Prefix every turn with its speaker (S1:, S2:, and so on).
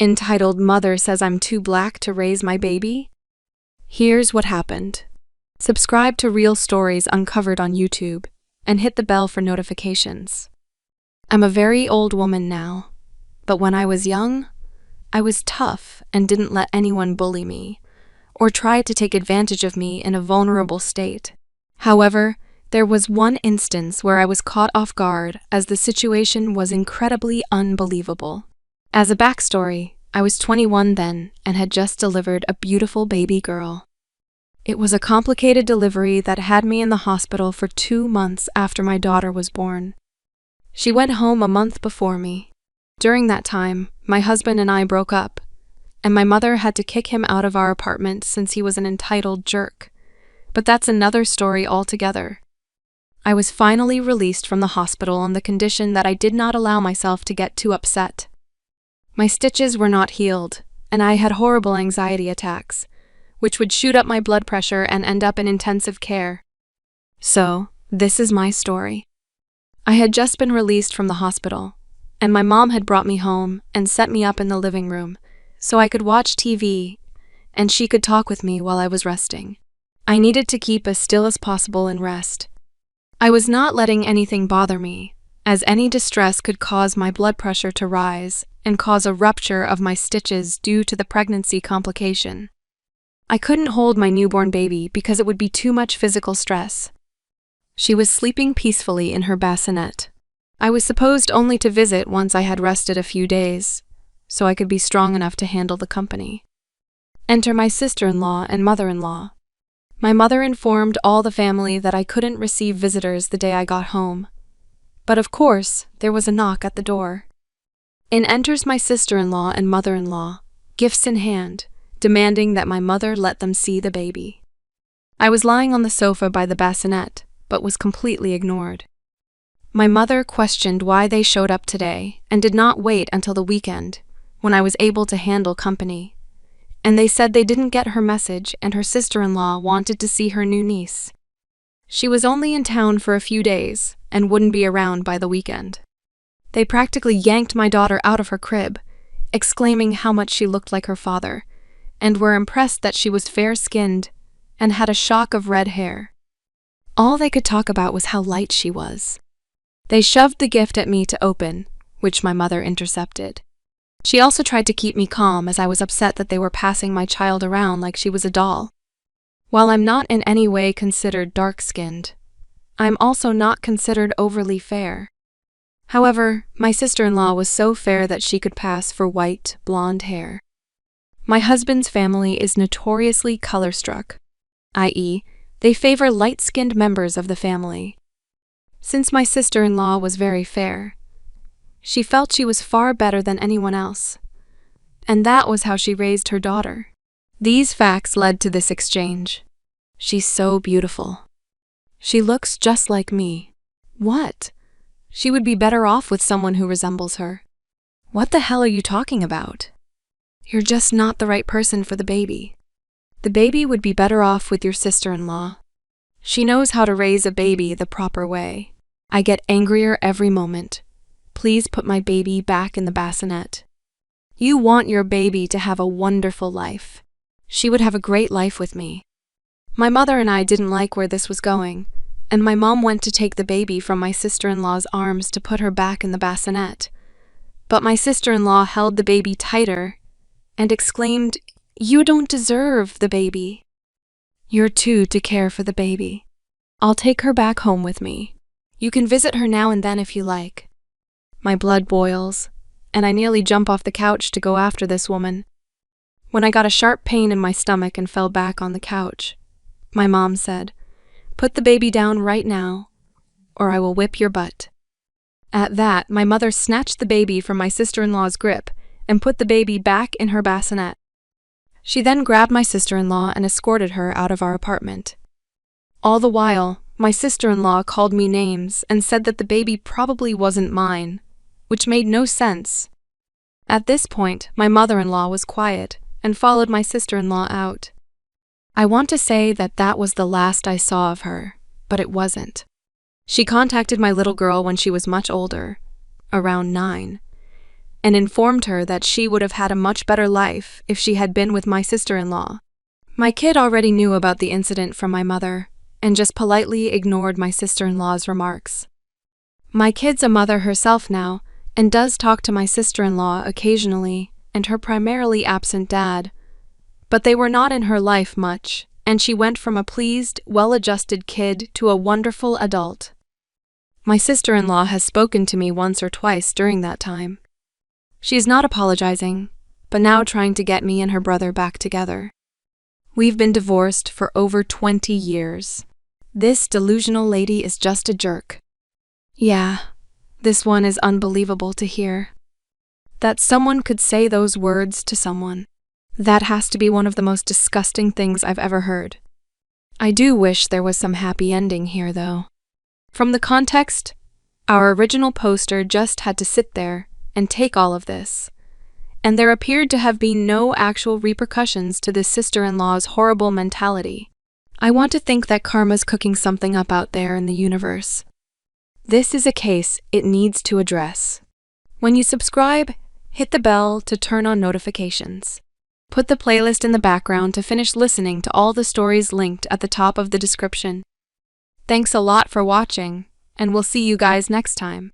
S1: entitled "Mother Says I'm Too Black to Raise My Baby." Here's what happened. Subscribe to Real Stories Uncovered on YouTube and hit the bell for notifications. I'm a very old woman now, but when I was young, I was tough and didn't let anyone bully me or try to take advantage of me in a vulnerable state. However, there was one instance where I was caught off guard as the situation was incredibly unbelievable. As a backstory, I was 21 then and had just delivered a beautiful baby girl. It was a complicated delivery that had me in the hospital for 2 months after my daughter was born. She went home a month before me. During that time, my husband and I broke up, and my mother had to kick him out of our apartment since he was an entitled jerk. But that's another story altogether. I was finally released from the hospital on the condition that I did not allow myself to get too upset. My stitches were not healed, and I had horrible anxiety attacks, which would shoot up my blood pressure and end up in intensive care. So, this is my story. I had just been released from the hospital, and my mom had brought me home and set me up in the living room so I could watch TV and she could talk with me while I was resting. I needed to keep as still as possible and rest. I was not letting anything bother me, as any distress could cause my blood pressure to rise and cause a rupture of my stitches due to the pregnancy complication. I couldn't hold my newborn baby because it would be too much physical stress. She was sleeping peacefully in her bassinet. I was supposed only to visit once I had rested a few days, so I could be strong enough to handle the company. Enter my sister-in-law and mother-in-law. My mother informed all the family that I couldn't receive visitors the day I got home. But of course, there was a knock at the door. In enters my sister-in-law and mother-in-law, gifts in hand, demanding that my mother let them see the baby. I was lying on the sofa by the bassinet, but was completely ignored. My mother questioned why they showed up today and did not wait until the weekend, when I was able to handle company. And they said they didn't get her message and her sister-in-law wanted to see her new niece. She was only in town for a few days and wouldn't be around by the weekend. They practically yanked my daughter out of her crib, exclaiming how much she looked like her father, and were impressed that she was fair-skinned and had a shock of red hair. All they could talk about was how light she was. They shoved the gift at me to open, which my mother intercepted. She also tried to keep me calm as I was upset that they were passing my child around like she was a doll. While I'm not in any way considered dark-skinned, I'm also not considered overly fair. However, my sister-in-law was so fair that she could pass for white, blonde hair. My husband's family is notoriously color-struck, i.e., they favor light-skinned members of the family. Since my sister-in-law was very fair, she felt she was far better than anyone else, and that was how she raised her daughter. These facts led to this exchange. She's so beautiful. She looks just like me. What? She would be better off with someone who resembles her. What the hell are you talking about? You're just not the right person for the baby. The baby would be better off with your sister-in-law. She knows how to raise a baby the proper way. I get angrier every moment. Please put my baby back in the bassinet. You want your baby to have a wonderful life. She would have a great life with me. My mother and I didn't like where this was going, and my mom went to take the baby from my sister-in-law's arms to put her back in the bassinet. But my sister-in-law held the baby tighter and exclaimed, "You don't deserve the baby. You're two to care for the baby. I'll take her back home with me. You can visit her now and then if you like." My blood boils, and I nearly jump off the couch to go after this woman. When I got a sharp pain in my stomach and fell back on the couch, my mom said, "Put the baby down right now, or I will whip your butt." At that, my mother snatched the baby from my sister-in-law's grip and put the baby back in her bassinet. She then grabbed my sister-in-law and escorted her out of our apartment. All the while, my sister-in-law called me names and said that the baby probably wasn't mine, which made no sense. At this point, my mother-in-law was quiet and followed my sister-in-law out. I want to say that that was the last I saw of her, but it wasn't. She contacted my little girl when she was much older, around 9, and informed her that she would have had a much better life if she had been with my sister-in-law. My kid already knew about the incident from my mother and just politely ignored my sister-in-law's remarks. My kid's a mother herself now and does talk to my sister-in-law occasionally and her primarily absent dad, but they were not in her life much, and she went from a pleased, well-adjusted kid to a wonderful adult. My sister-in-law has spoken to me once or twice during that time. She is not apologizing, but now trying to get me and her brother back together. We've been divorced for over 20 years. This delusional lady is just a jerk. Yeah, this one is unbelievable to hear. That someone could say those words to someone. That has to be one of the most disgusting things I've ever heard. I do wish there was some happy ending here, though. From the context, our original poster just had to sit there and take all of this, and there appeared to have been no actual repercussions to this sister-in-law's horrible mentality. I want to think that karma's cooking something up out there in the universe. This is a case it needs to address. When you subscribe, hit the bell to turn on notifications. Put the playlist in the background to finish listening to all the stories linked at the top of the description. Thanks a lot for watching, and we'll see you guys next time.